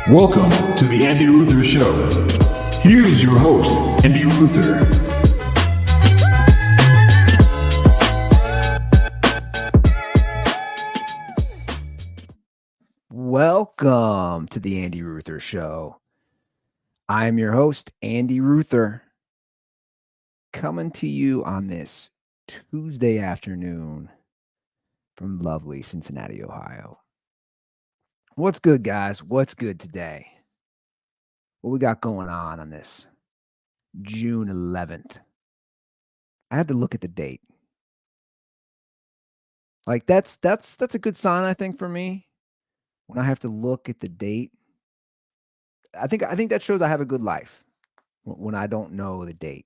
Welcome to the Andy Ruther Show. Here is your host, Andy Ruther. Welcome to the Andy Ruther Show. I'm your host, Andy Ruther, coming to you on this Tuesday afternoon from lovely Cincinnati, Ohio. What's good, guys? What's good today? What we got going on this June 11th? I had to look at the date. Like that's a good sign, I think, for me. When I have to look at the date, I think that shows I have a good life. When I don't know the date,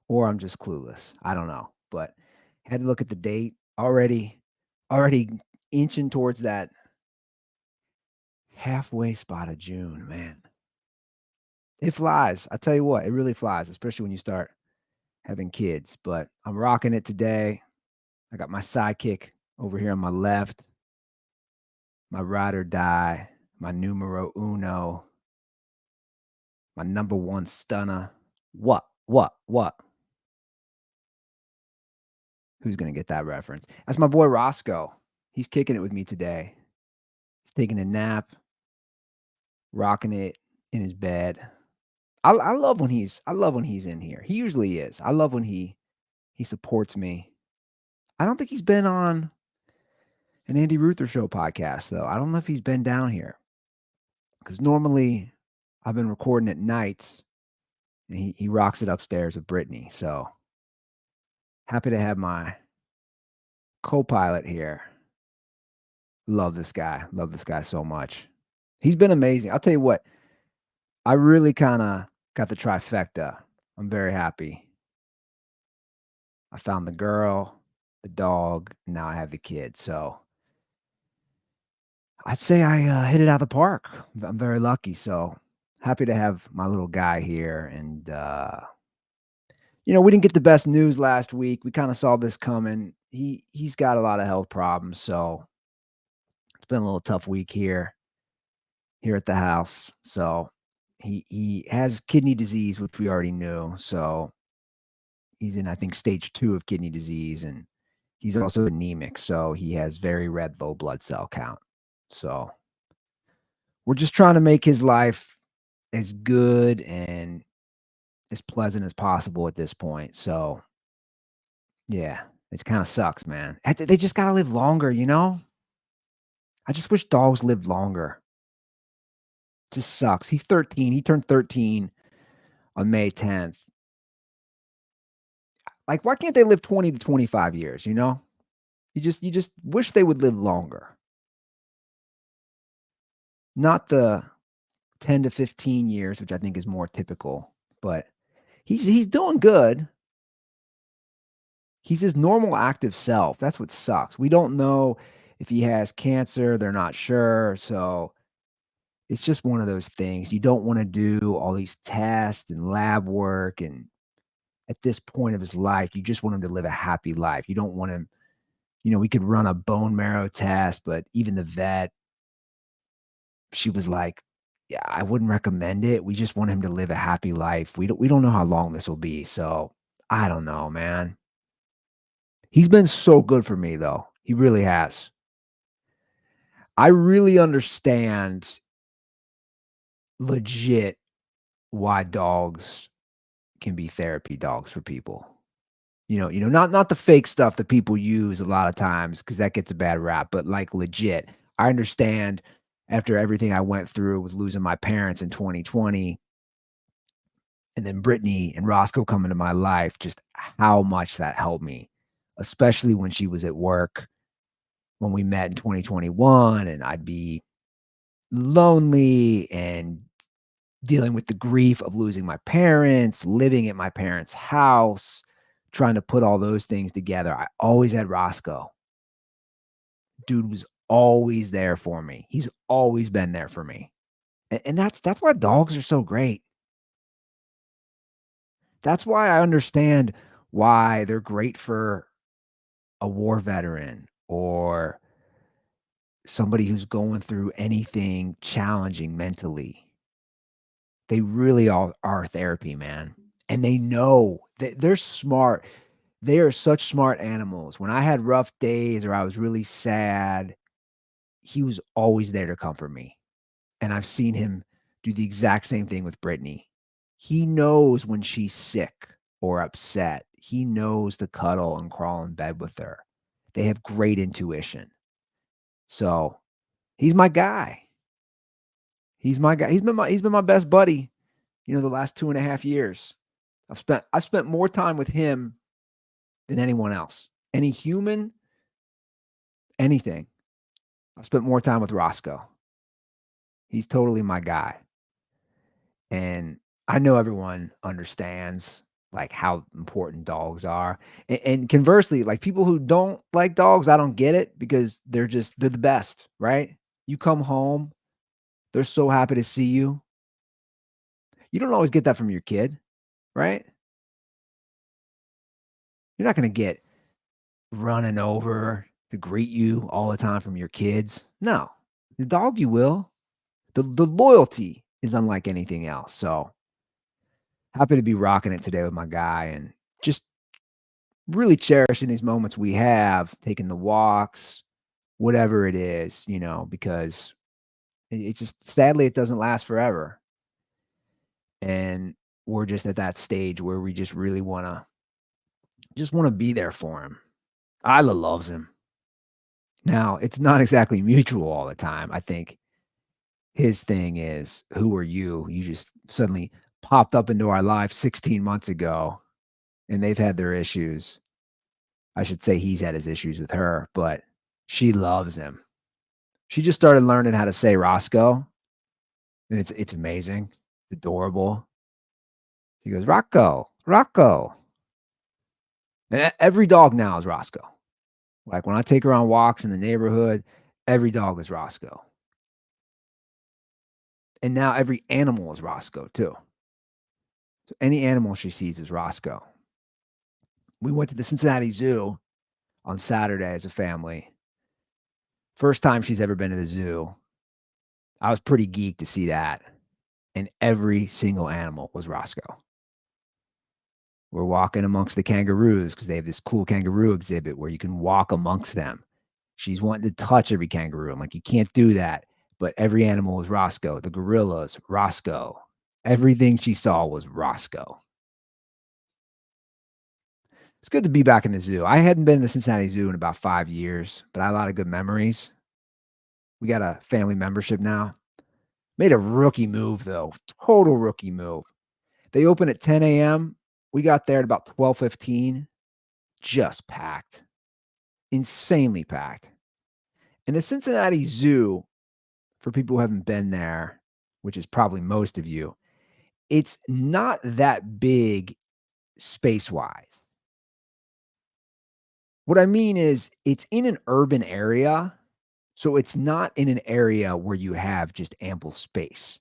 or I'm just clueless. I don't know, but had to look at the date already inching towards that halfway spot of June, man. It flies. I tell you what, it really flies, especially when you start having kids. But I'm rocking it today. I got my sidekick over here on my left, my ride or die, my numero uno, my number one stunner. What? Who's going to get that reference? That's my boy Roscoe. He's kicking it with me today. He's taking a nap, rocking it in his bed. I love when he's in here. He usually is. I love when he supports me. I don't think he's been on an Andy Ruther Show podcast though. I don't know if he's been down here because normally I've been recording at nights, and he rocks it upstairs with Brittany. So happy to have my co-pilot here. Love this guy. Love this guy so much. He's been amazing. I'll tell you what. I really kind of got the trifecta. I'm very happy. I found the girl, the dog, and now I have the kid. So I'd say I hit it out of the park. I'm very lucky. So happy to have my little guy here. And, we didn't get the best news last week. We kind of saw this coming. He's got a lot of health problems. So it's been a little tough week here at the house. So he has kidney disease, which we already knew. So he's in, I think, stage 2 of kidney disease, and he's also anemic. So he has very red, low blood cell count. So we're just trying to make his life as good and as pleasant as possible at this point. So yeah, it kind of sucks, man. They just got to live longer, I just wish dogs lived longer. Just sucks. He's 13. He turned 13 on May 10th. Like, why can't they live 20 to 25 years, You just wish they would live longer. Not the 10 to 15 years, which I think is more typical, but he's doing good. He's his normal active self. That's what sucks. We don't know if he has cancer. They're not sure. So it's just one of those things. You don't want to do all these tests and lab work. And at this point of his life, you just want him to live a happy life. You don't want him, we could run a bone marrow test, but even the vet, she was like, yeah, I wouldn't recommend it. We just want him to live a happy life. We don't know how long this will be. So I don't know, man. He's been so good for me, though. He really has. I really understand legit why dogs can be therapy dogs for people. Not the fake stuff that people use a lot of times because that gets a bad rap, but like legit. I understand after everything I went through with losing my parents in 2020 and then Brittany and Roscoe come into my life, just how much that helped me, especially when she was at work when we met in 2021 and I'd be lonely and dealing with the grief of losing my parents, living at my parents' house, trying to put all those things together. I always had Roscoe. Dude was always there for me. He's always been there for me. And that's why dogs are so great. That's why I understand why they're great for a war veteran or somebody who's going through anything challenging mentally, they really all are therapy, man. And they know that they're smart. They are such smart animals. When I had rough days or I was really sad, he was always there to comfort me. And I've seen him do the exact same thing with Brittany. He knows when she's sick or upset. He knows to cuddle and crawl in bed with her. They have great intuition. So he's my guy. He's my guy. He's been my best buddy, the last 2.5 years. I've spent more time with him than anyone else. Any human, anything. I've spent more time with Roscoe. He's totally my guy. And I know everyone understands like how important dogs are. And conversely, like people who don't like dogs, I don't get it because they're the best, right? You come home, they're so happy to see you. You don't always get that from your kid, right? You're not going to get running over to greet you all the time from your kids. No, the dog you will. The loyalty is unlike anything else. So happy to be rocking it today with my guy and just really cherishing these moments we have, taking the walks, whatever it is, because it just sadly it doesn't last forever. And we're just at that stage where we just really want to be there for him. Isla loves him. Now, it's not exactly mutual all the time. I think his thing is, who are you? You just suddenly popped up into our life 16 months ago, and they've had their issues. I should say he's had his issues with her, but she loves him. She just started learning how to say Roscoe, and it's amazing, adorable. She goes, Rocco, Rocco. And every dog now is Roscoe. Like when I take her on walks in the neighborhood, every dog is Roscoe. And now every animal is Roscoe too. So any animal she sees is Roscoe. We went to the Cincinnati Zoo on Saturday as a family. First time she's ever been to the zoo. I was pretty geeked to see that. And every single animal was Roscoe. We're walking amongst the kangaroos because they have this cool kangaroo exhibit where you can walk amongst them. She's wanting to touch every kangaroo. I'm like, you can't do that. But every animal is Roscoe. The gorillas, Roscoe. Everything she saw was Roscoe. It's good to be back in the zoo. I hadn't been to the Cincinnati Zoo in about 5 years, but I had a lot of good memories. We got a family membership now. Made a rookie move, though. Total rookie move. They open at 10 a.m. We got there at about 12:15. Just packed. Insanely packed. And the Cincinnati Zoo, for people who haven't been there, which is probably most of you, it's not that big space-wise. What I mean is it's in an urban area, so it's not in an area where you have just ample space.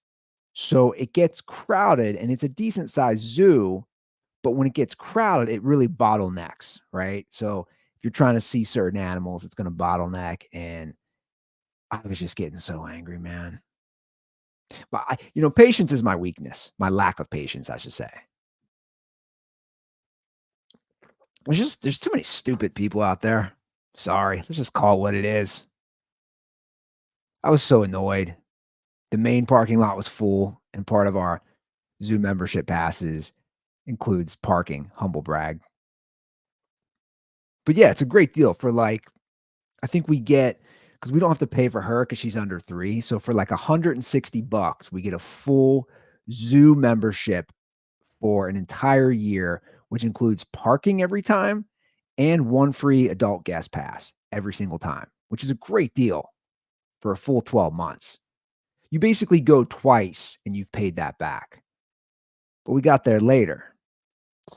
So it gets crowded and it's a decent sized zoo, but when it gets crowded, it really bottlenecks, right? So if you're trying to see certain animals, it's going to bottleneck. And I was just getting so angry, man. But patience is my weakness, my lack of patience, I should say. There's too many stupid people out there. Sorry, let's just call it what it is. I was so annoyed. The main parking lot was full, and part of our zoo membership passes includes parking, humble brag. But yeah, it's a great deal for like, I think we get, because we don't have to pay for her because she's under 3. So for like $160, we get a full zoo membership for an entire year, which includes parking every time and 1 free adult guest pass every single time, which is a great deal for a full 12 months. You basically go twice and you've paid that back. But we got there later.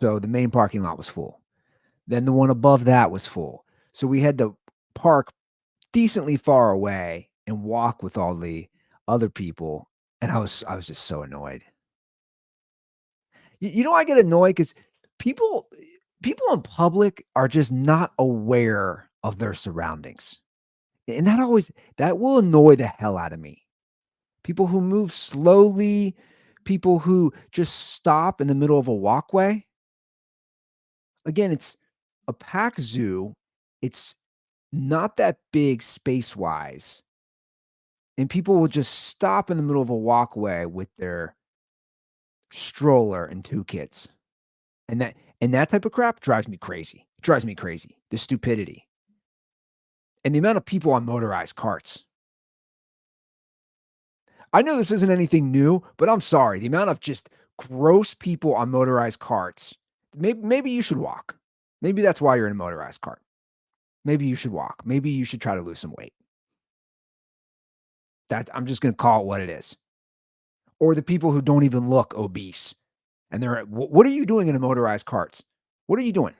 So the main parking lot was full. Then the one above that was full. So we had to park decently far away and walk with all the other people. And I was just so annoyed. I get annoyed because people people in public are just not aware of their surroundings. And that will annoy the hell out of me. People who move slowly, people who just stop in the middle of a walkway. Again, it's a pack zoo. It's not that big space-wise, and people will just stop in the middle of a walkway with their stroller and 2 kids. And that type of crap drives me crazy. It drives me crazy. The stupidity. And the amount of people on motorized carts. I know this isn't anything new, but I'm sorry. The amount of just gross people on motorized carts. Maybe you should walk. Maybe that's why you're in a motorized cart. Maybe you should walk. Maybe you should try to lose some weight. I'm just going to call it what it is. Or the people who don't even look obese. And they're, what are you doing in a motorized carts? What are you doing?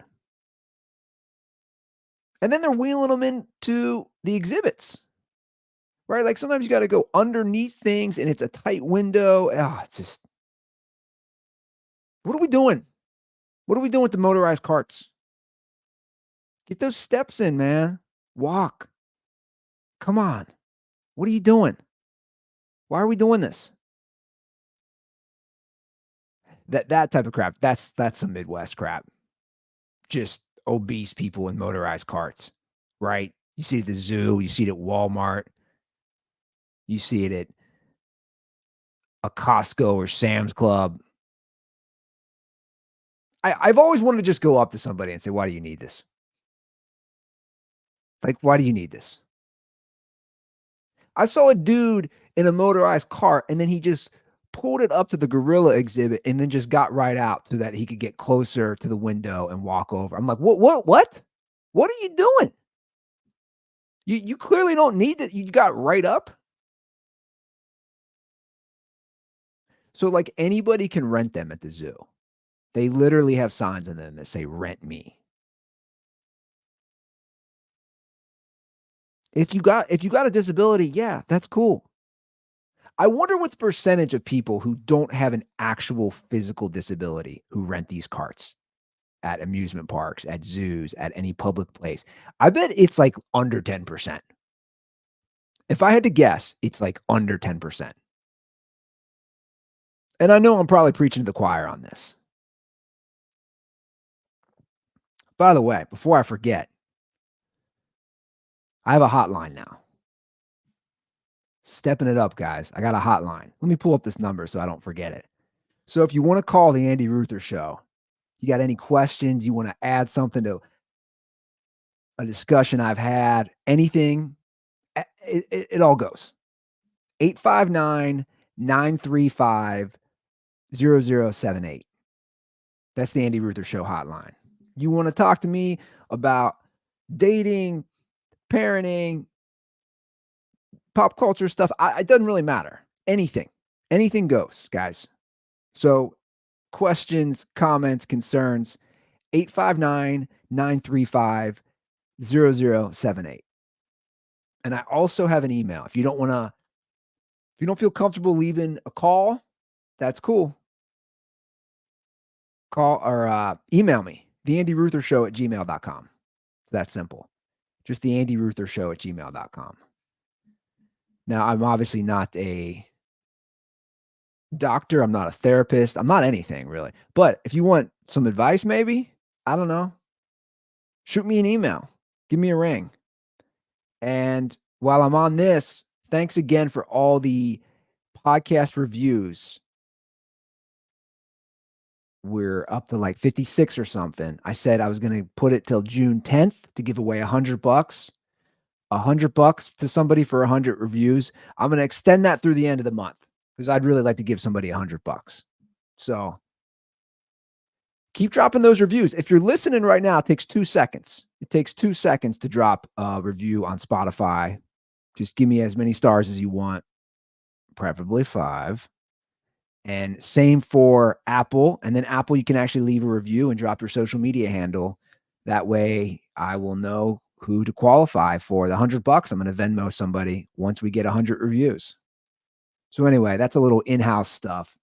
And then they're wheeling them into the exhibits. Right? Like sometimes you got to go underneath things and it's a tight window. It's just, what are we doing? What are we doing with the motorized carts? Get those steps in, man. Walk. Come on. What are you doing? Why are we doing this? That type of crap, that's some Midwest crap. Just obese people in motorized carts, right? You see it at the zoo, you see it at Walmart, you see it at a Costco or Sam's Club. I've always wanted to just go up to somebody and say, "Why do you need this? Like, why do you need this?" I saw a dude in a motorized cart, and then he just pulled it up to the gorilla exhibit and then just got right out so that he could get closer to the window and walk over. I'm like, what? What are you doing? You clearly don't need it. You got right up. So, like, anybody can rent them at the zoo. They literally have signs on them that say "Rent me." If you got a disability, yeah, that's cool. I wonder what the percentage of people who don't have an actual physical disability who rent these carts at amusement parks, at zoos, at any public place. I bet it's like under 10%. If I had to guess, it's like under 10%. And I know I'm probably preaching to the choir on this. By the way, before I forget, I have a hotline now. Stepping it up, guys. I got a hotline. Let me pull up this number so I don't forget it. So if you want to call the Andy Ruther Show, you got any questions, you want to add something to a discussion I've had, anything, it all goes. 859-935-0078. That's the Andy Ruther Show hotline. You want to talk to me about dating, parenting, pop culture stuff, it doesn't really matter. Anything goes, guys. So questions, comments, concerns, 859-935-0078. And I also have an email. If you don't feel comfortable leaving a call, that's cool. Call or email me, theandyruther@gmail.com. It's that simple. Just theandyruther@gmail.com. Now, I'm obviously not a doctor. I'm not a therapist. I'm not anything really. But if you want some advice, maybe, I don't know, shoot me an email. Give me a ring. And while I'm on this, thanks again for all the podcast reviews. We're up to like 56 or something. I said I was going to put it till June 10th to give away $100. $100 to somebody for 100 reviews. I'm going to extend that through the end of the month because I'd really like to give somebody $100. So keep dropping those reviews. If you're listening right now, it takes 2 seconds. It takes 2 seconds to drop a review on Spotify. Just give me as many stars as you want, preferably 5. And same for Apple. And then Apple, you can actually leave a review and drop your social media handle. That way I will know who to qualify for the $100. I'm going to Venmo somebody once we get 100 reviews. So anyway, that's a little in-house stuff.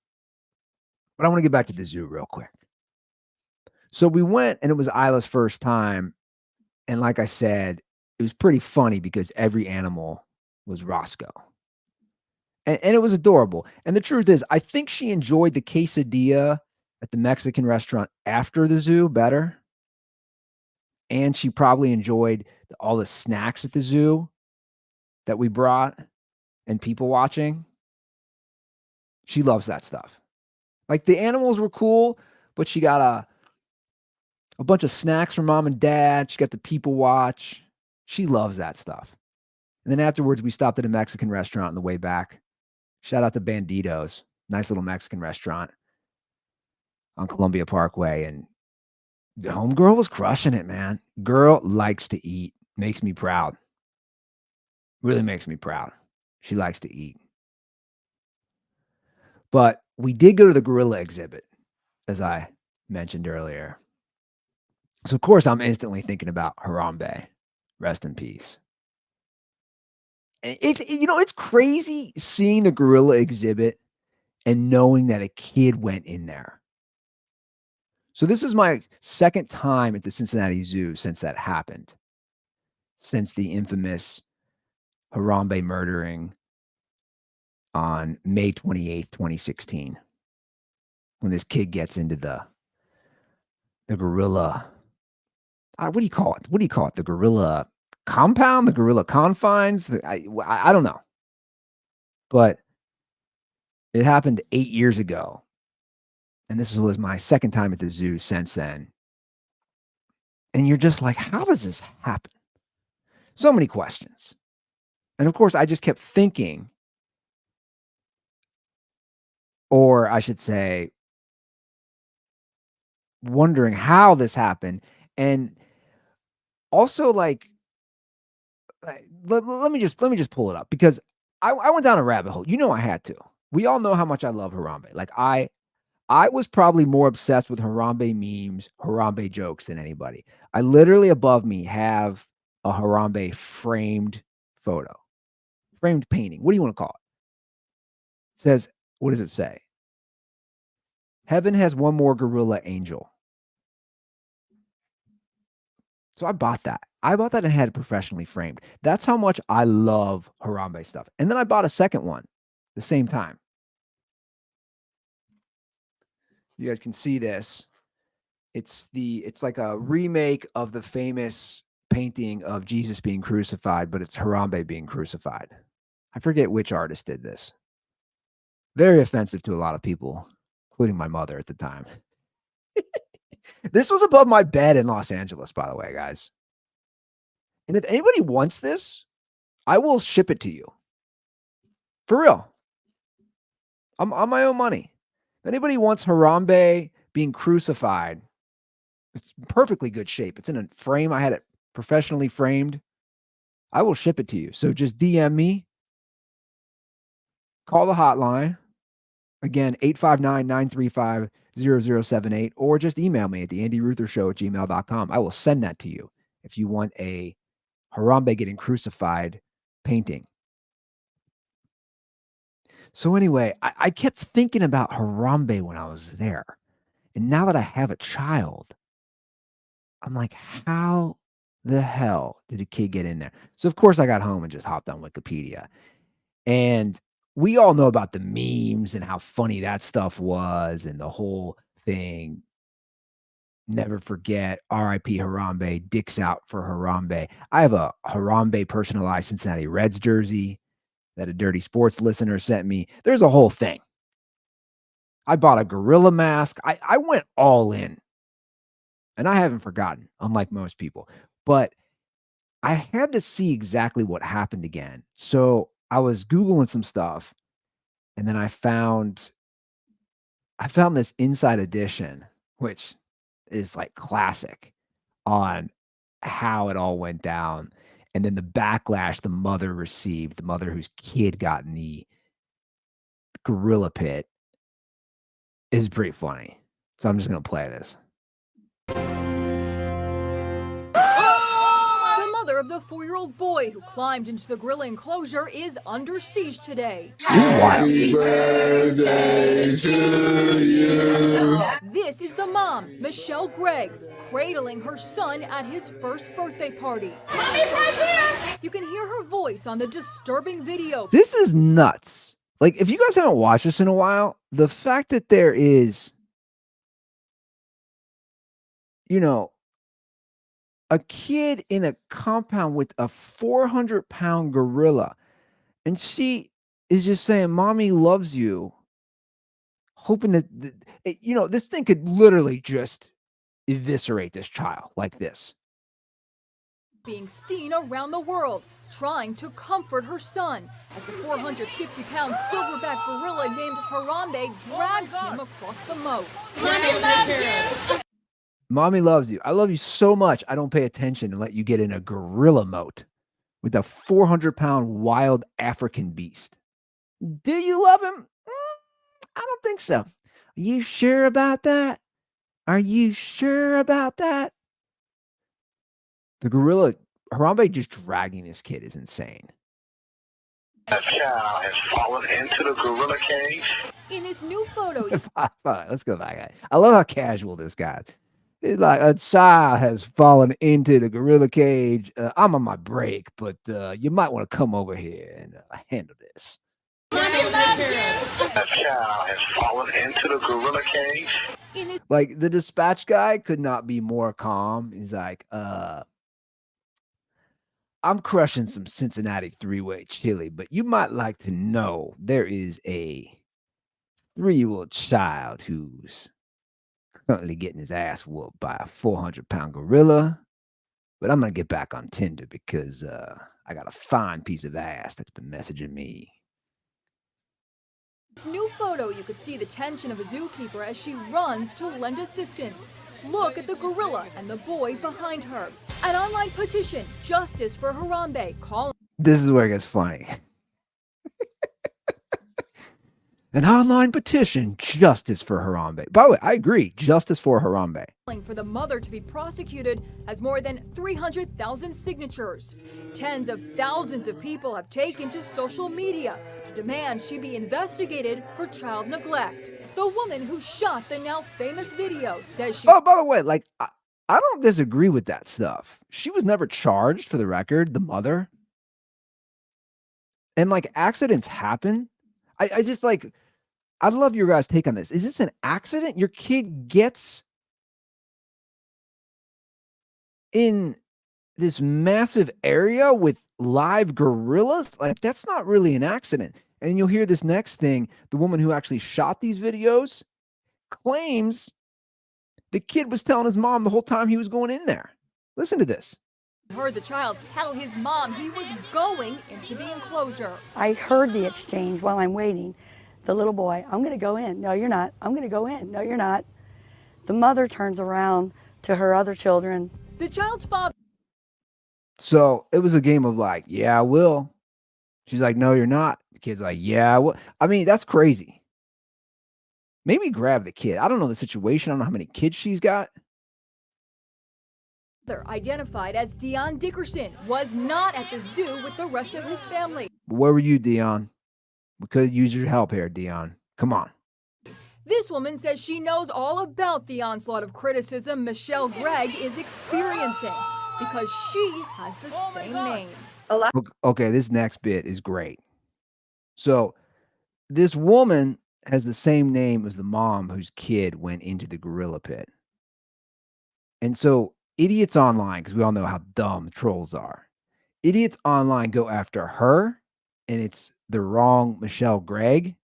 But I want to get back to the zoo real quick. So we went and it was Isla's first time. And like I said, it was pretty funny because every animal was Roscoe. And it was adorable. And the truth is, I think she enjoyed the quesadilla at the Mexican restaurant after the zoo better. And she probably enjoyed all the snacks at the zoo that we brought and people watching. She loves that stuff. Like, the animals were cool, but she got a bunch of snacks from mom and dad. She got the people watch. She loves that stuff. And then afterwards, we stopped at a Mexican restaurant on the way back. Shout out to Banditos, nice little Mexican restaurant on Columbia Parkway. And the homegirl was crushing it, man. Girl likes to eat. Makes me proud. Really makes me proud. She likes to eat. But we did go to the gorilla exhibit, as I mentioned earlier. So, of course, I'm instantly thinking about Harambe. Rest in peace. It's crazy seeing the gorilla exhibit and knowing that a kid went in there. So this is my second time at the Cincinnati Zoo since that happened, since the infamous Harambe murdering on May 28th, 2016, when this kid gets into the gorilla. What do you call it? What do you call it? The gorilla compound, the gorilla confines. I don't know, but it happened 8 years ago, and this was my second time at the zoo since then. And you're just like, how does this happen? So many questions. And of course, I just kept thinking, or I should say, wondering how this happened. And also, like, let me just pull it up, because I went down a rabbit hole. You know, I had to. We all know how much I love Harambe. Like, I was probably more obsessed with Harambe memes, Harambe jokes than anybody. I literally, above me, have a Harambe framed photo, framed painting. What do you want to call it? It says, what does it say? Heaven has one more gorilla angel. So I bought that. I bought that and had it professionally framed. That's how much I love Harambe stuff. And then I bought a second one the same time. You guys can see this. It's like a remake of the famous painting of Jesus being crucified, but it's Harambe being crucified. I forget which artist did this. Very offensive to a lot of people, including my mother at the time. This was above my bed in Los Angeles, by the way, guys. And if anybody wants this, I will ship it to you. For real. I'm on my own money. If anybody wants Harambe being crucified, it's in perfectly good shape. It's in a frame. I had it professionally framed. I will ship it to you. So just DM me. Call the hotline. Again, 859-935-0078, or just email me at theandyruthershow@gmail.com. I will send that to you if you want a Harambe getting crucified painting. So anyway, I kept thinking about Harambe when I was there. And now that I have a child, I'm like, how the hell did a kid get in there? So of course I got home and just hopped on Wikipedia. And we all know about the memes and how funny that stuff was and the whole thing. Never forget, RIP Harambe, dicks out for Harambe. I have a Harambe personalized Cincinnati Reds jersey that a Dirty Sports listener sent me. There's a whole thing. I bought a gorilla mask. I went all in. And I haven't forgotten, unlike most people. But I had to see exactly what happened again. So I was Googling some stuff, and then I found this Inside Edition, which is like classic on how it all went down. And then the backlash the mother received, the mother whose kid got in the gorilla pit, is pretty funny. So I'm just going to play this. The mother father of the 4-year-old boy who climbed into the gorilla enclosure is under siege today. Happy birthday to you. This is the mom, Michelle Gregg, cradling her son at his first birthday party. Mommy's right here! You can hear her voice on the disturbing video. This is nuts. Like, if you guys haven't watched this in a while, the fact that there is, you know, a kid in a compound with a 400-pound gorilla, and she is just saying, "Mommy loves you," hoping that, this thing could literally just eviscerate this child like this. Being seen around the world, trying to comfort her son as the 450-pound silverback gorilla named Harambe drags him across the moat. Mommy loves you. Mommy loves you. I love you so much, I don't pay attention and let you get in a gorilla moat with a 400-pound wild African beast. Do you love him? I don't think so. Are you sure about that? Are you sure about that? The gorilla, Harambe just dragging this kid is insane. A child has fallen into the gorilla cage. In this new photo, Let's go back. I love how casual this guy. It's like, a child has fallen into the gorilla cage. I'm on my break, but you might want to come over here and handle this. Mommy loves you. A child has fallen into the gorilla cage. Like, the dispatch guy could not be more calm. He's like, I'm crushing some Cincinnati three-way chili, but you might like to know there is a 3-year-old child who's currently getting his ass whooped by a 400-pound gorilla. But I'm going to get back on Tinder because I got a fine piece of ass that's been messaging me. This new photo, you could see the tension of a zookeeper as she runs to lend assistance. Look at the gorilla and the boy behind her. An online petition, Justice for Harambe, calling. This is where it gets funny. An online petition, Justice for Harambe. By the way, I agree, Justice for Harambe. For the mother to be prosecuted has more than 300,000 signatures. Tens of thousands of people have taken to social media to demand she be investigated for child neglect. The woman who shot the now famous video says she... Oh, by the way, like, I don't disagree with that stuff. She was never charged, for the record, the mother. And, like, accidents happen. I just, like, I'd love your guys' take on this. Is this an accident? Your kid gets in this massive area with live gorillas? Like, that's not really an accident. And you'll hear this next thing. The woman who actually shot these videos claims the kid was telling his mom the whole time he was going in there. Listen to this. Heard the child tell his mom he was going into the enclosure. I heard the exchange while I'm waiting. The little boy, I'm going to go in. No, you're not. I'm going to go in. No, you're not. The mother turns around to her other children. The child's father. So it was a game of like, yeah, I will. She's like, no, you're not. The kid's like, yeah, I will. I mean, that's crazy. Maybe grab the kid. I don't know the situation. I don't know how many kids she's got. Identified as Dion Dickerson was not at the zoo with the rest of his family. Where were you, Dion? We could use your help here, Dion. Come on. This woman says she knows all about the onslaught of criticism Michelle Gregg is experiencing because she has the same name. Okay, this next bit is great. So this woman has the same name as the mom whose kid went into the gorilla pit. And so idiots online, because we all know how dumb trolls are, idiots online go after her, and it's the wrong Michelle Gregg.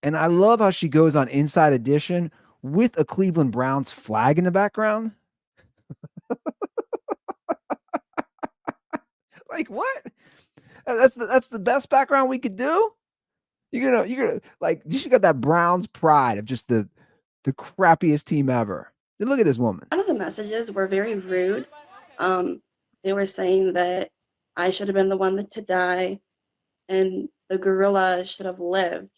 And I love how she goes on Inside Edition with a Cleveland Browns flag in the background. Like, what? That's the best background we could do? You're gonna like, you should got that Browns pride of just the crappiest team ever. And look at this woman. One of the messages were very rude. They were saying that I should have been the one to die and the gorilla should have lived.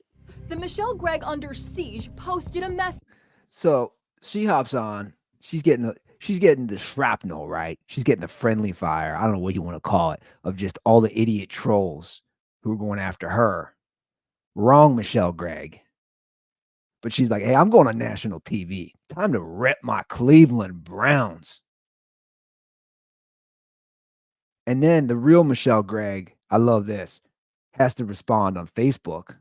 The Michelle Gregg Under Siege posted a message. So she hops on. She's she's getting the shrapnel, right? She's getting the friendly fire. I don't know what you want to call it, of just all the idiot trolls who are going after her. Wrong, Michelle Gregg. But she's like, hey, I'm going on national TV. Time to rep my Cleveland Browns. And then the real Michelle Gregg, I love this, has to respond on Facebook.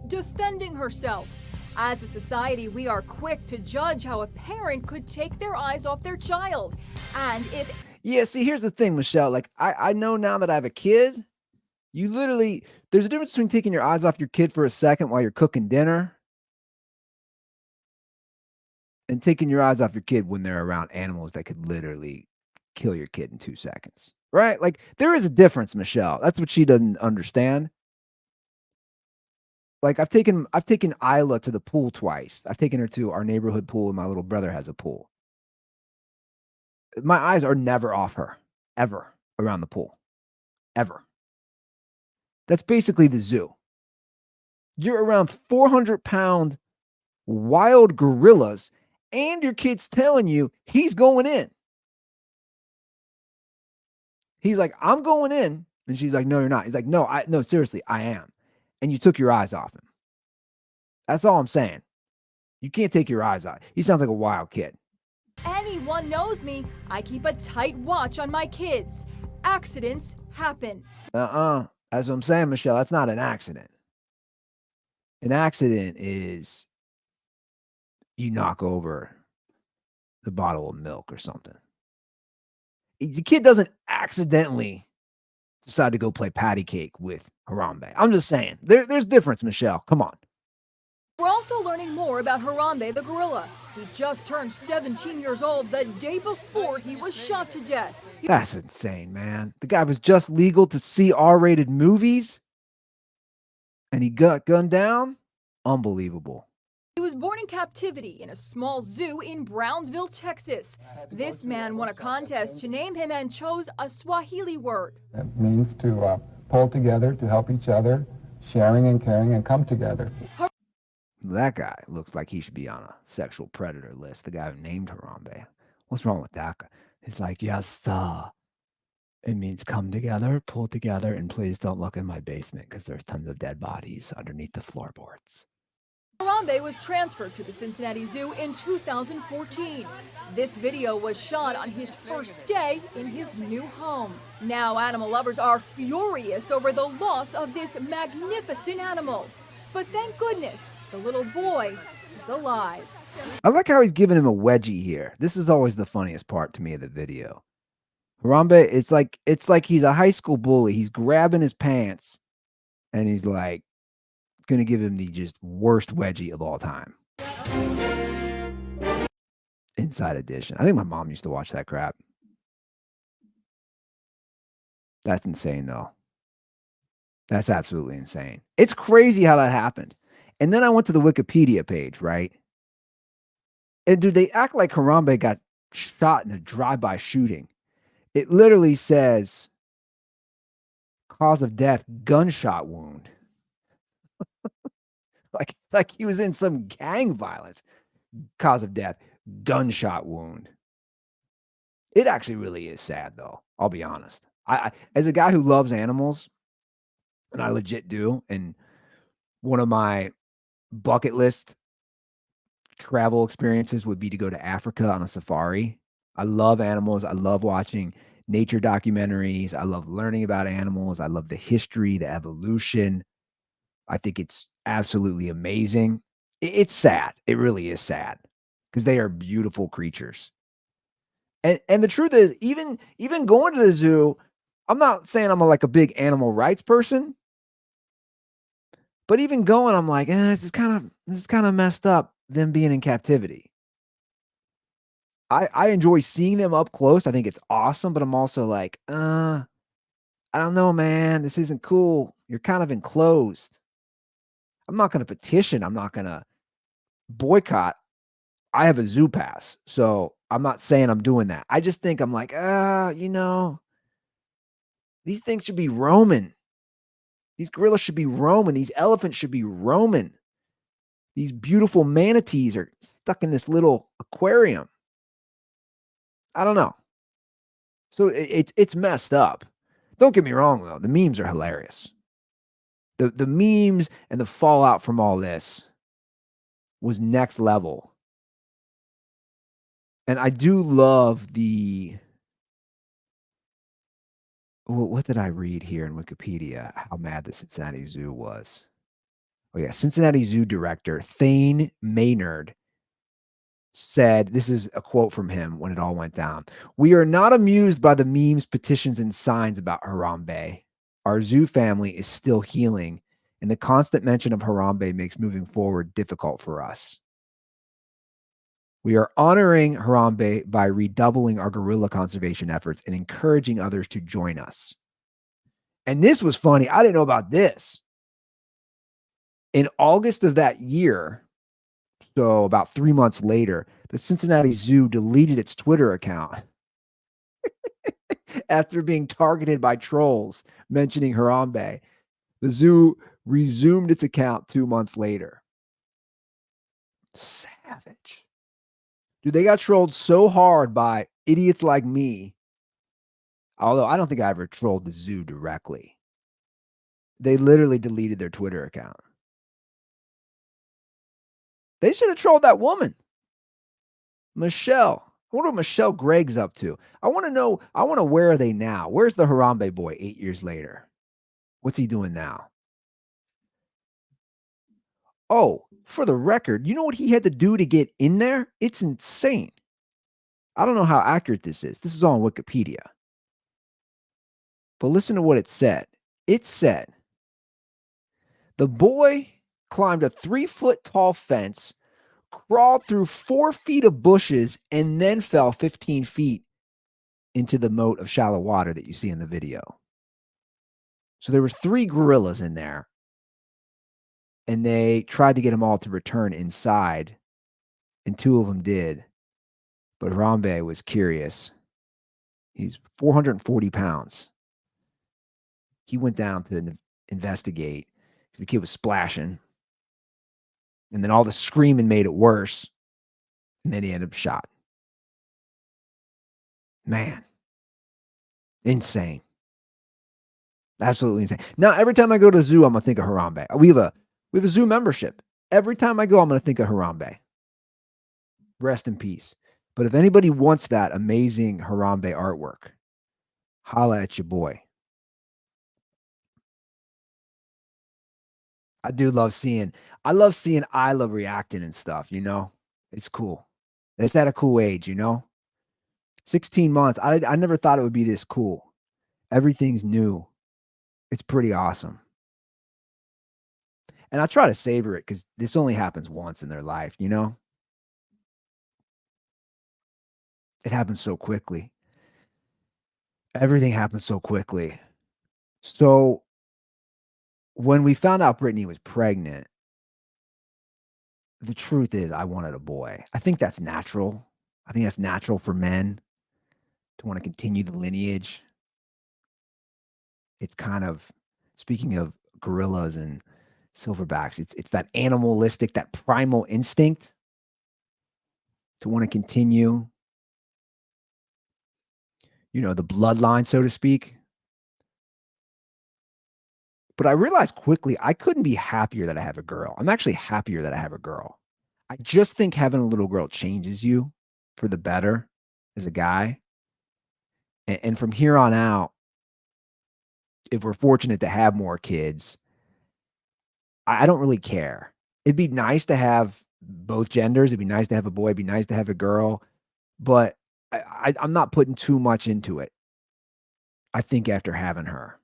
Defending herself. As a society, we are quick to judge how a parent could take their eyes off their child. And if... Yeah, see, here's the thing, Michelle. Like, I know now that I have a kid, you literally, there's a difference between taking your eyes off your kid for a second while you're cooking dinner and taking your eyes off your kid when they're around animals that could literally kill your kid in 2 seconds. Right? Like, there is a difference, Michelle. That's what she doesn't understand. Like, I've taken Isla to the pool twice. I've taken her to our neighborhood pool, and my little brother has a pool. My eyes are never off her, ever, around the pool. Ever. That's basically the zoo. You're around 400-pound wild gorillas, and your kid's telling you he's going in. He's like, I'm going in. And she's like, no, you're not. He's like, no, seriously, I am. And you took your eyes off him. That's all I'm saying. You can't take your eyes off. He sounds like a wild kid. anyone knows me, I keep a tight watch on my kids. Accidents happen. That's what I'm saying, Michelle. That's not an accident. An accident is you knock over the bottle of milk or something. The kid doesn't accidentally decide to go play patty cake with Harambe. I'm just saying. There's difference, Michelle. Come on. We're also learning more about Harambe the gorilla. He just turned 17 years old the day before he was shot to death. That's insane, man. The guy was just legal to see R-rated movies, and he got gunned down? Unbelievable. He was born in captivity in a small zoo in Brownsville, Texas. This man won a contest to name him and chose a Swahili word. It means to pull together, to help each other, sharing and caring, and come together. That guy looks like he should be on a sexual predator list, the guy who named Harambe. What's wrong with that guy? It's like, yes, sir. It means come together, pull together, and please don't look in my basement because there's tons of dead bodies underneath the floorboards. Harambe was transferred to the Cincinnati Zoo in 2014. This video was shot on his first day in his new home. Now animal lovers are furious over the loss of this magnificent animal. But thank goodness, the little boy is alive. I like how he's giving him a wedgie here. This is always the funniest part to me of the video. Harambe, it's like he's a high school bully. He's grabbing his pants and he's like gonna give him the just worst wedgie of all time. Inside Edition. I think my mom used to watch that crap. That's insane though. That's absolutely insane. It's crazy how that happened. And then I went to the Wikipedia page, right? And dude, they act like Harambe got shot in a drive-by shooting. It literally says cause of death, gunshot wound. like he was in some gang violence. Cause of death, gunshot wound. It actually really is sad though. I'll be honest. I as a guy who loves animals, and I legit do, and one of my bucket list travel experiences would be to go to Africa on a safari. I love animals. I love watching nature documentaries. I love learning about animals. I love the history, the evolution. I think it's absolutely amazing. It's sad. It really is sad because they are beautiful creatures. And the truth is, even going to the zoo, I'm not saying I'm like a big animal rights person, but even going, I'm like, this is kind of messed up, them being in captivity. I enjoy seeing them up close. I think it's awesome, but I'm also like, I don't know, man. This isn't cool. You're kind of enclosed. I'm not going to petition. I'm not going to boycott. I have a zoo pass, so I'm not saying I'm doing that. I just think I'm like, these things should be roaming. These gorillas should be roaming. These elephants should be roaming. These beautiful manatees are stuck in this little aquarium. I don't know. So it's messed up. Don't get me wrong though. The memes are hilarious. The memes and the fallout from all this was next level. And I do love what did I read here in Wikipedia? How mad the Cincinnati Zoo was. Oh yeah, Cincinnati Zoo director Thane Maynard said, this is a quote from him when it all went down. "We are not amused by the memes, petitions, and signs about Harambe. Our zoo family is still healing, and the constant mention of Harambe makes moving forward difficult for us. We are honoring Harambe by redoubling our gorilla conservation efforts and encouraging others to join us." And this was funny. I didn't know about this. In August of that year, so about 3 months later, the Cincinnati Zoo deleted its Twitter account after being targeted by trolls mentioning Harambe. The zoo resumed its account 2 months later. Savage. Dude, they got trolled so hard by idiots like me. Although I don't think I ever trolled the zoo directly. They literally deleted their Twitter account. They should have trolled that woman, Michelle. I wonder what Michelle Gregg's up to. I want to know, where are they now? Where's the Harambe boy 8 years later? What's he doing now? Oh, for the record, you know what he had to do to get in there? It's insane. I don't know how accurate this is. This is all on Wikipedia. But listen to what it said. It said, the boy climbed a 3-foot tall fence, crawled through 4 feet of bushes, and then fell 15 feet into the moat of shallow water that you see in the video. So there was 3 gorillas in there, and they tried to get them all to return inside, and 2 of them did. But Harambe was curious. He's 440 pounds. He went down to investigate because the kid was splashing. And then all the screaming made it worse. And then he ended up shot. Man. Insane. Absolutely insane. Now, every time I go to the zoo, I'm going to think of Harambe. We have a zoo membership. Every time I go, I'm going to think of Harambe. Rest in peace. But if anybody wants that amazing Harambe artwork, holla at your boy. I love seeing Isla reacting and stuff, you know? It's cool. It's at a cool age, you know? 16 months. I never thought it would be this cool. Everything's new. It's pretty awesome. And I try to savor it because this only happens once in their life, you know? It happens so quickly. Everything happens so quickly. So when we found out Brittany was pregnant, the truth is I wanted a boy. I think that's natural. I think that's natural for men to want to continue the lineage. It's kind of, speaking of gorillas and silverbacks, it's that animalistic, that primal instinct to want to continue, you know, the bloodline, so to speak. But I realized quickly I couldn't be happier that I have a girl. I'm actually happier that I have a girl. I just think having a little girl changes you for the better as a guy. And from here on out, if we're fortunate to have more kids, I don't really care. It'd be nice to have both genders. It'd be nice to have a boy. It'd be nice to have a girl. But I'm not putting too much into it. I think after having her,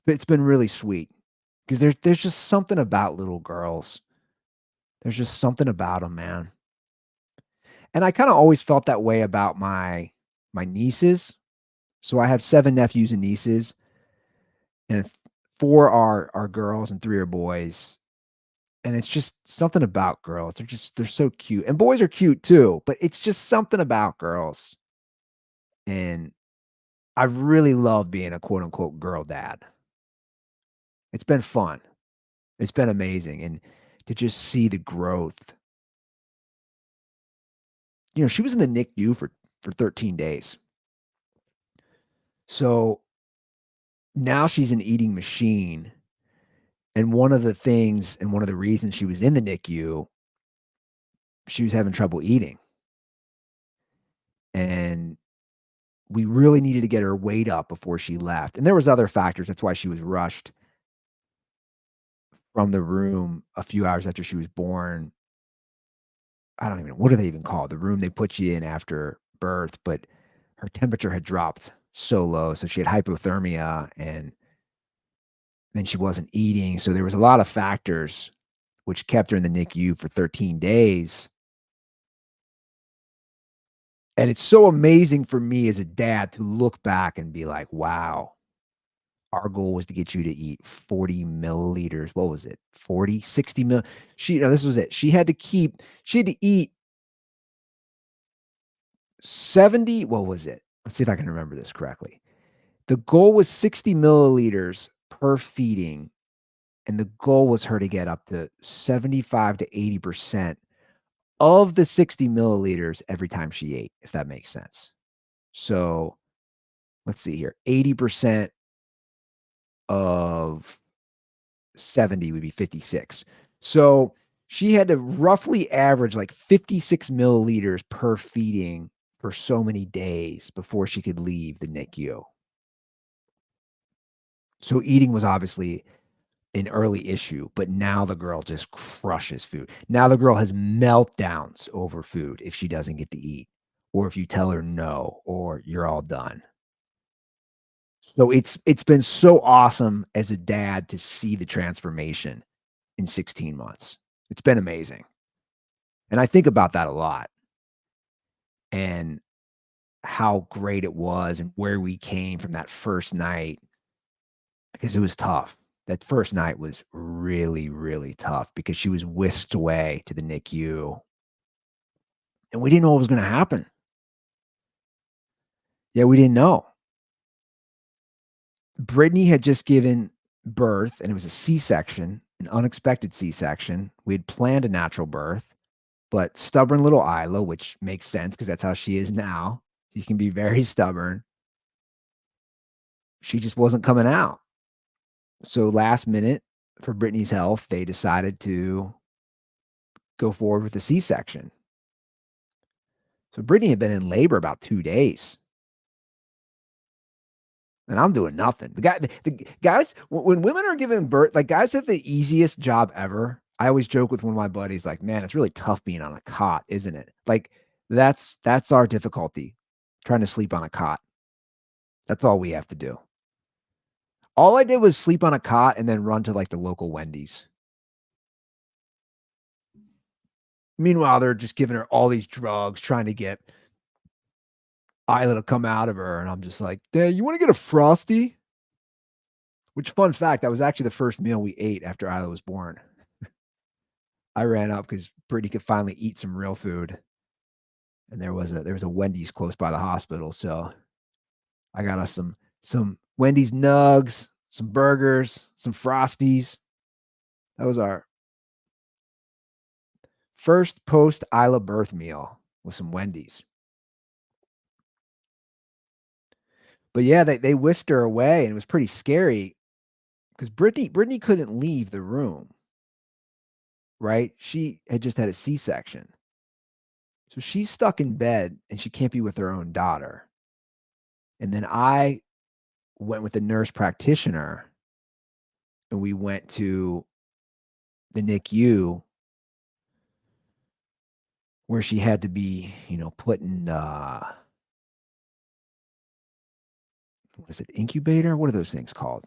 it's been really sweet because there's just something about little girls. There's just something about them, man. And I kind of always felt that way about my nieces. So I have 7 nephews and nieces, and 4 are girls and 3 are boys. And it's just something about girls. They're so cute. And boys are cute too, but it's just something about girls. And I really love being a quote unquote girl dad. It's been fun. It's been amazing. And to just see the growth. You know, she was in the NICU for for 13 days. So now she's an eating machine. And one of the things and one of the reasons she was in the NICU, she was having trouble eating. And we really needed to get her weight up before she left. And there was other factors. That's why she was rushed from the room a few hours after she was born. I don't even know, what do they even call it? The room they put you in after birth, but her temperature had dropped so low. So she had hypothermia and then she wasn't eating. So there was a lot of factors which kept her in the NICU for 13 days. And it's so amazing for me as a dad to look back and be like, wow, our goal was to get you to eat 40 milliliters. What was it? 40, 60 mil. This was it. She had to eat 70. What was it? Let's see if I can remember this correctly. The goal was 60 milliliters per feeding. And the goal was her to get up to 75 to 80% of the 60 milliliters every time she ate, if that makes sense. So let's see here. 80% of 70 would be 56. So she had to roughly average like 56 milliliters per feeding for so many days before she could leave the NICU. So eating was obviously an early issue, but now the girl just crushes food. Now the girl has meltdowns over food if she doesn't get to eat, or if you tell her no, or you're all done. So it's been so awesome as a dad to see the transformation in 16 months. It's been amazing. And I think about that a lot and how great it was and where we came from that first night, because it was tough. That first night was really, really tough because she was whisked away to the NICU and we didn't know what was going to happen. Yeah, we didn't know. Brittany had just given birth and it was a C-section, an unexpected C-section. We had planned a natural birth, but stubborn little Isla, which makes sense because that's how she is now. She can be very stubborn. She just wasn't coming out. So last minute, for Brittany's health, they decided to go forward with the C-section. So Brittany had been in labor about 2 days. And I'm doing nothing. The guys, when women are giving birth, like guys have the easiest job ever. I always joke with one of my buddies, like, man, it's really tough being on a cot, isn't it? Like that's our difficulty, trying to sleep on a cot. That's all we have to do. All I did was sleep on a cot and then run to like the local Wendy's. Meanwhile, they're just giving her all these drugs, trying to get Isla to come out of her. And I'm just like, Dad, you want to get a Frosty? Which, fun fact, that was actually the first meal we ate after Isla was born. I ran up because Brittany could finally eat some real food. And there was a Wendy's close by the hospital. So I got us some Wendy's nugs, some burgers, some Frosties. That was our first post Isla birth meal with some Wendy's. But yeah, they whisked her away and it was pretty scary because Brittany couldn't leave the room. Right? She had just had a C-section. So she's stuck in bed and she can't be with her own daughter. And then I went with the nurse practitioner and we went to the NICU where she had to be, put in, what is it, incubator? What are those things called?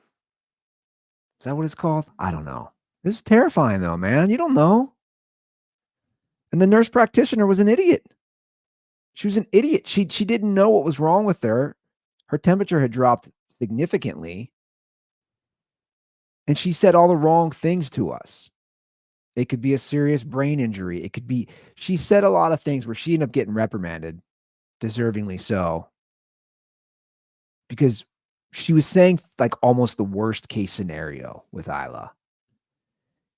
Is that what it's called? I don't know. This is terrifying though, man. You don't know. And the nurse practitioner was an idiot. She was an idiot. She didn't know what was wrong with her. Her temperature had dropped significantly. And she said all the wrong things to us. It could be a serious brain injury. It could be, she said a lot of things where she ended up getting reprimanded, deservingly so, because she was saying like almost the worst case scenario with Isla.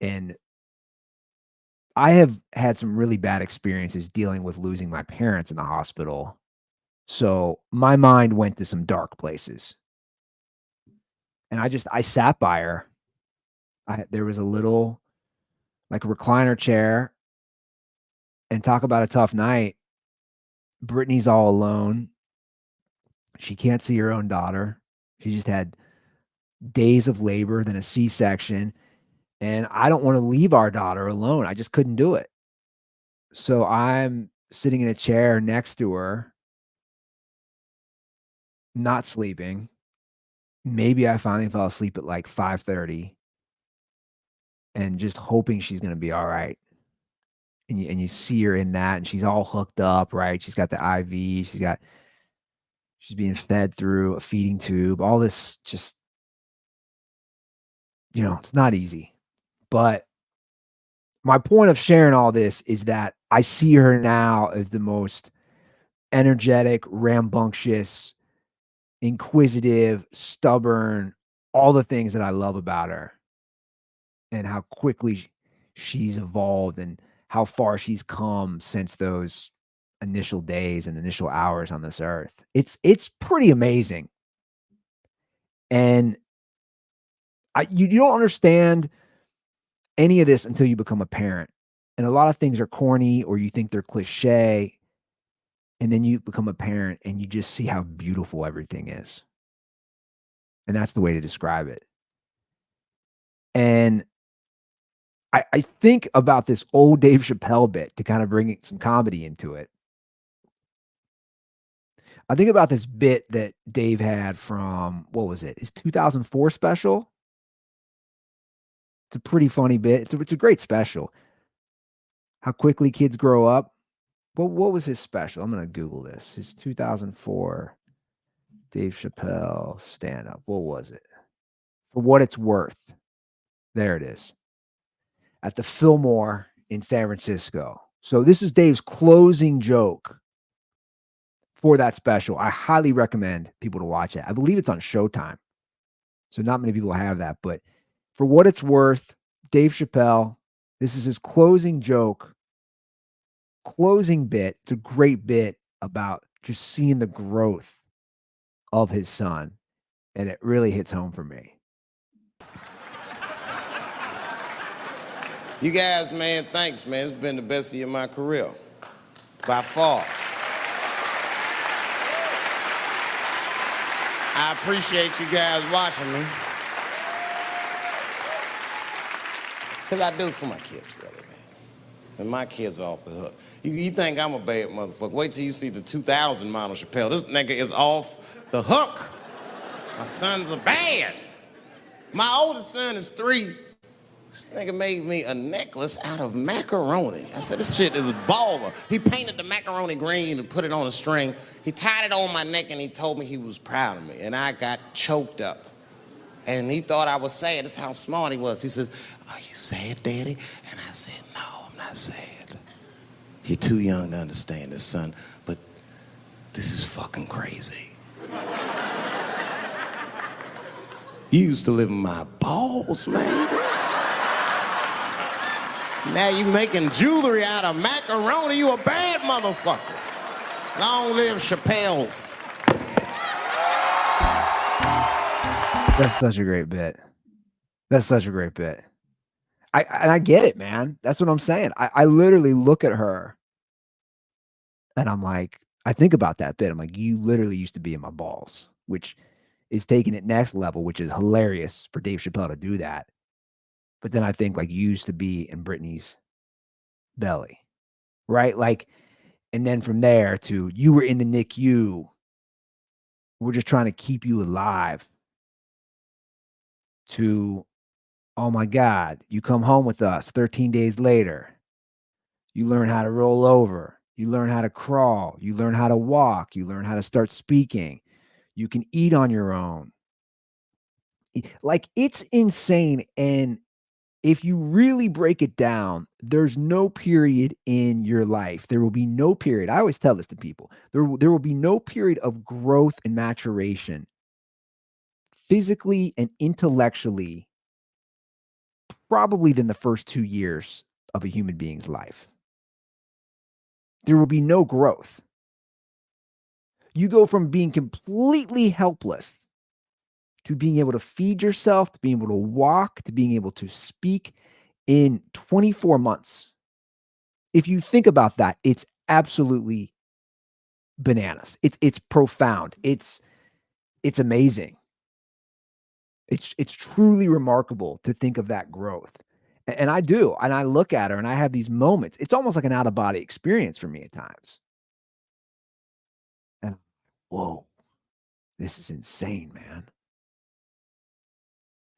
And I have had some really bad experiences dealing with losing my parents in the hospital. So my mind went to some dark places. And I sat by her. There was a little, like, recliner chair, and talk about a tough night. Brittany's all alone. She can't see her own daughter. She just had days of labor, then a C-section, and I don't want to leave our daughter alone. I just couldn't do it. So I'm sitting in a chair next to her, not sleeping. Maybe I finally fell asleep at like 5:30 and just hoping she's going to be all right. And you see her in that, and she's all hooked up, right? She's got the IV, she's being fed through a feeding tube. All this just, it's not easy. But my point of sharing all this is that I see her now as the most energetic, rambunctious, inquisitive, stubborn, all the things that I love about her, and how quickly she's evolved and how far she's come since those initial days and initial hours on this earth. It's pretty amazing. And you don't understand any of this until you become a parent. And a lot of things are corny, or you think they're cliche, and then you become a parent and you just see how beautiful everything is. And that's the way to describe it. And I think about this old Dave Chappelle bit to kind of bring some comedy into it. I think about this bit that Dave had from, what was it? His 2004 special. It's a pretty funny bit. It's a great special. How quickly kids grow up. What was his special? I'm going to Google this. His 2004 Dave Chappelle stand-up. What was it? For What It's Worth. There it is. At the Fillmore in San Francisco. So this is Dave's closing joke for that special. I highly recommend people to watch it. I believe it's on Showtime. So not many people have that. But For What It's Worth, Dave Chappelle, this is his closing joke, closing bit. It's a great bit about just seeing the growth of his son. And it really hits home for me. You guys, man, thanks, man. It's been the best year of my career, by far. I appreciate you guys watching me. Because I do it for my kids, really, man. And my kids are off the hook. You think I'm a bad motherfucker. Wait till you see the 2000 model Chappelle. This nigga is off the hook. My sons are bad. My oldest son is 3. This nigga made me a necklace out of macaroni. I said, this shit is baller. He painted the macaroni green and put it on a string. He tied it on my neck and he told me he was proud of me. And I got choked up. And he thought I was sad. That's how smart he was. He says, are you sad, Daddy? And I said, no, I'm not sad. You're too young to understand this, son, but this is fucking crazy. You used to live in my balls, man. Now you making jewelry out of macaroni. You a bad motherfucker. Long live Chappelle's. That's such a great bit. That's such a great bit. I get it, man. That's what I'm saying. I literally look at her and I'm like, I think about that bit. I'm like, you literally used to be in my balls, which is taking it next level, which is hilarious for Dave Chappelle to do that. But then I think, like, you used to be in Britney's belly, right? Like, and then from there to you were in the NICU. We're just trying to keep you alive. To, oh my God, you come home with us 13 days later. You learn how to roll over. You learn how to crawl. You learn how to walk. You learn how to start speaking. You can eat on your own. Like, it's insane. And if you really break it down, there's no period in your life. There will be no period. I always tell this to people. There will be no period of growth and maturation, physically and intellectually, probably than the first 2 years of a human being's life. There will be no growth. You go from being completely helpless to being able to feed yourself, to being able to walk, to being able to speak in 24 months. If you think about that, it's absolutely bananas. It's profound. It's amazing. It's truly remarkable to think of that growth. And I do. And I look at her and I have these moments. It's almost like an out of body experience for me at times. And whoa, this is insane, man.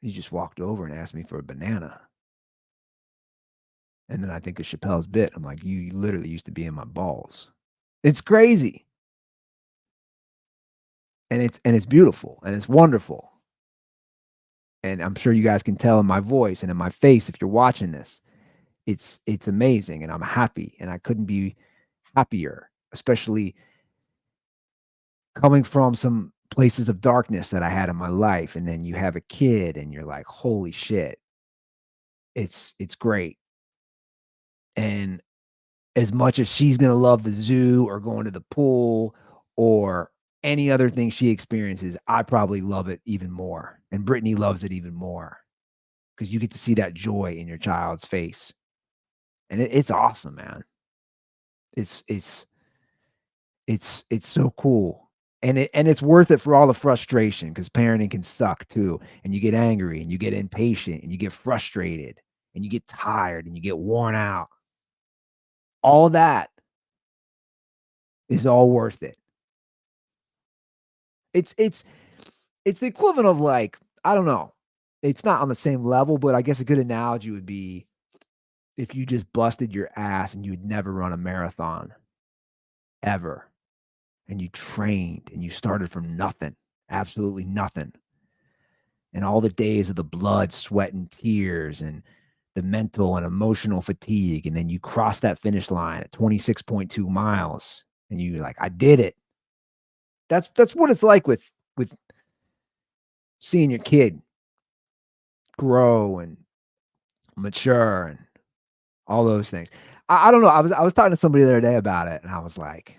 He just walked over and asked me for a banana. And then I think of Chappelle's bit. I'm like, you literally used to be in my balls. It's crazy. And it's beautiful and it's wonderful. And I'm sure you guys can tell in my voice and in my face if you're watching this. It's amazing and I'm happy and I couldn't be happier, especially coming from some places of darkness that I had in my life. And then you have a kid and you're like, holy shit. It's great. And as much as she's going to love the zoo or going to the pool or any other thing she experiences, I probably love it even more. And Brittany loves it even more because you get to see that joy in your child's face. And it's awesome, man. It's so cool. And it's worth it for all the frustration because parenting can suck too. And you get angry and you get impatient and you get frustrated and you get tired and you get worn out. All that is all worth it. It's the equivalent of like, I don't know. It's not on the same level, but I guess a good analogy would be if you just busted your ass and you would never run a marathon ever. And you trained and you started from nothing, absolutely nothing. And all the days of the blood, sweat, and tears and the mental and emotional fatigue. And then you cross that finish line at 26.2 miles and you're like, I did it. That's what it's like with seeing your kid grow and mature and all those things. I don't know. I was talking to somebody the other day about it and I was like,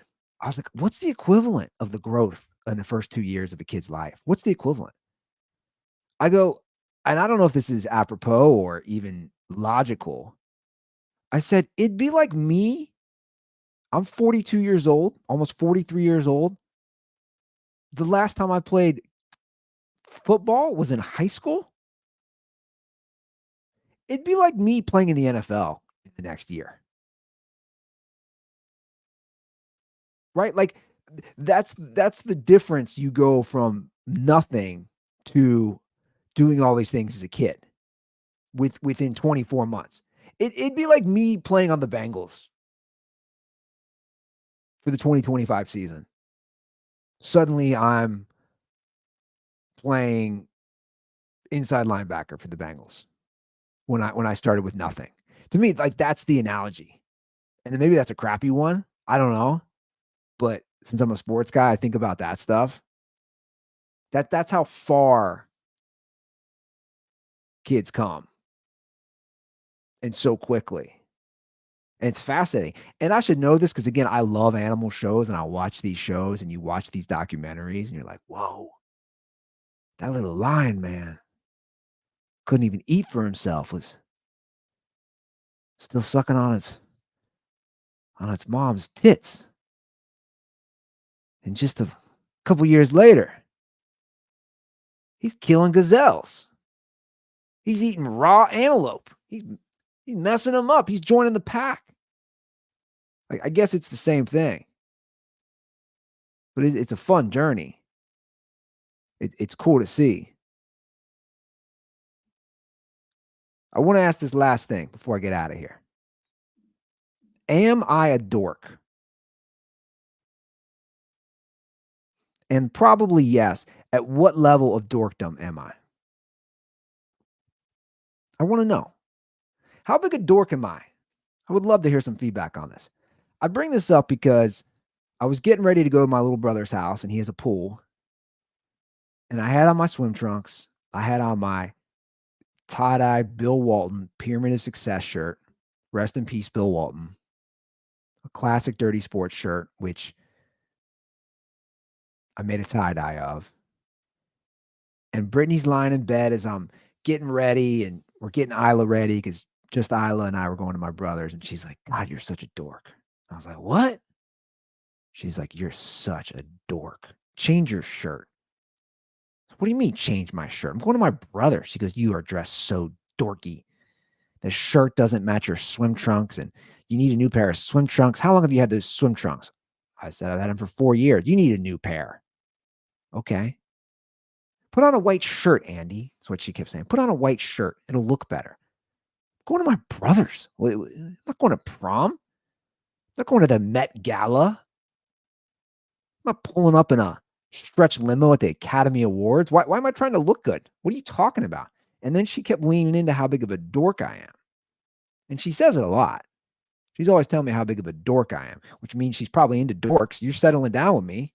what's the equivalent of the growth in the first 2 years of a kid's life? What's the equivalent? I go, and I don't know if this is apropos or even logical. I said, it'd be like me. I'm 42 years old, almost 43 years old. The last time I played football was in high school. It'd be like me playing in the NFL in the next year. Right? Like that's the difference. You go from nothing to doing all these things as a kid within 24 months. It'd be like me playing on the Bengals for the 2025 season. Suddenly I'm playing inside linebacker for the Bengals when I started with nothing. To me, like that's the analogy. And maybe that's a crappy one. I don't know. But since I'm a sports guy, I think about that stuff. That's how far kids come. And so quickly. And it's fascinating. And I should know this because, again, I love animal shows and I watch these shows and you watch these documentaries and you're like, whoa, that little lion, man, couldn't even eat for himself, was still sucking on its mom's tits. And just a couple years later, he's killing gazelles. He's eating raw antelope. He's messing them up. He's joining the pack. I guess it's the same thing. But it's a fun journey. It's cool to see. I want to ask this last thing before I get out of here. Am I a dork? And probably yes. At what level of dorkdom am I? I want to know. How big a dork am I? I would love to hear some feedback on this. I bring this up because I was getting ready to go to my little brother's house and he has a pool. And I had on my swim trunks. I had on my tie-dye Bill Walton Pyramid of Success shirt. Rest in peace, Bill Walton. A classic dirty sports shirt, which I made a tie-dye of. And Brittany's lying in bed as I'm getting ready, and we're getting Isla ready because just Isla and I were going to my brother's. And she's like, God, you're such a dork. I was like, what? She's like, you're such a dork. Change your shirt. What do you mean change my shirt? I'm going to my brother. She goes, you are dressed so dorky. The shirt doesn't match your swim trunks, and you need a new pair of swim trunks. How long have you had those swim trunks? I said, I've had them for 4 years. You need a new pair. Okay. Put on a white shirt, Andy. That's what she kept saying. Put on a white shirt. It'll look better. I'm going to my brother's. I'm not going to prom. I'm not going to the Met Gala. I'm not pulling up in a stretch limo at the Academy Awards. Why am I trying to look good? What are you talking about? And then she kept leaning into how big of a dork I am. And she says it a lot. She's always telling me how big of a dork I am, which means she's probably into dorks. You're settling down with me.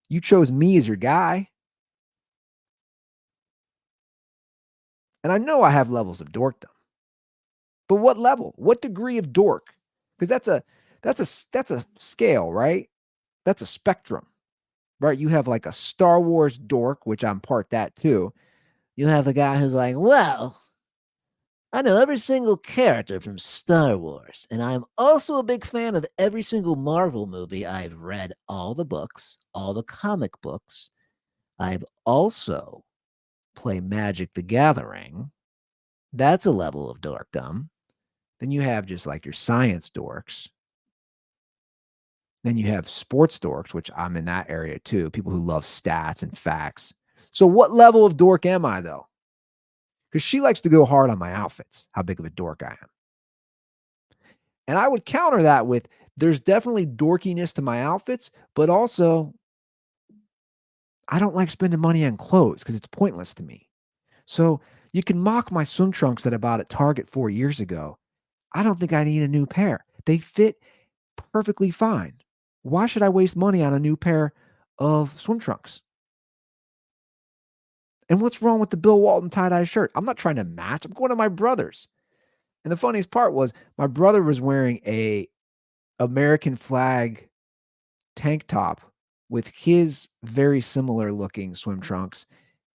You chose me as your guy. And I know I have levels of dorkdom. But what level? What degree of dork? Because that's a scale, right? That's a spectrum. Right? You have like a Star Wars dork, which I'm part that too. You have the guy who's like, well, I know every single character from Star Wars, and I'm also a big fan of every single Marvel movie. I've read all the books, all the comic books. I've also played Magic the Gathering. That's a level of dorkdom. Then you have just like your science dorks. Then you have sports dorks, which I'm in that area too. People who love stats and facts. So what level of dork am I though? Because she likes to go hard on my outfits, how big of a dork I am. And I would counter that with there's definitely dorkiness to my outfits, but also I don't like spending money on clothes because it's pointless to me. So you can mock my swim trunks that I bought at Target 4 years ago. I don't think I need a new pair. They fit perfectly fine. Why should I waste money on a new pair of swim trunks? And what's wrong with the Bill Walton tie-dye shirt? I'm not trying to match. I'm going to my brother's. And the funniest part was my brother was wearing a American flag tank top with his very similar looking swim trunks.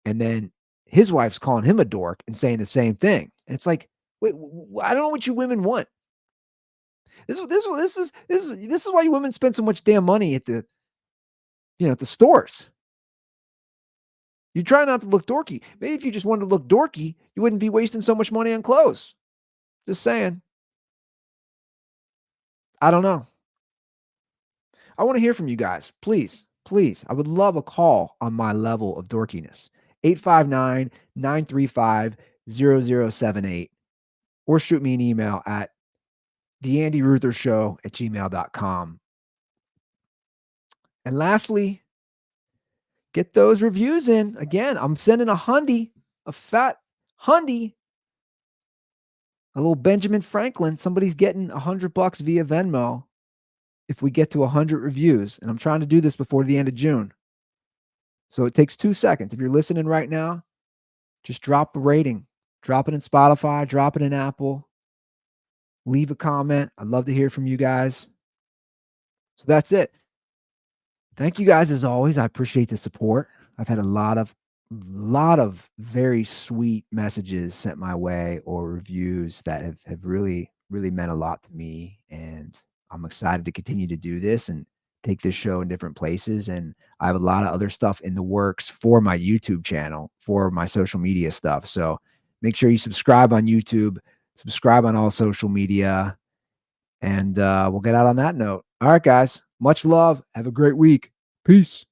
And then his wife's calling him a dork and saying the same thing. And it's like, wait, I don't know what you women want. This is why you women spend so much damn money at the stores. You try not to look dorky. Maybe if you just wanted to look dorky, you wouldn't be wasting so much money on clothes. Just saying. I don't know. I want to hear from you guys. Please. I would love a call on my level of dorkiness. 859-935-0078. Or shoot me an email at theandyruther@gmail.com. And lastly, get those reviews in. Again, I'm sending a fat hundy, a little Benjamin Franklin. Somebody's getting $100 via Venmo if we get to 100 reviews. And I'm trying to do this before the end of June. So it takes 2 seconds. If you're listening right now, just drop a rating. Drop it in Spotify. Drop it in Apple. Leave a comment. I'd love to hear from you guys. So that's it. Thank you guys as always. I appreciate the support. I've had a lot of very sweet messages sent my way or reviews that have really, really meant a lot to me. And I'm excited to continue to do this and take this show in different places. And I have a lot of other stuff in the works for my YouTube channel, for my social media stuff. So make sure you subscribe on YouTube, subscribe on all social media, and we'll get out on that note. All right, guys. Much love. Have a great week. Peace.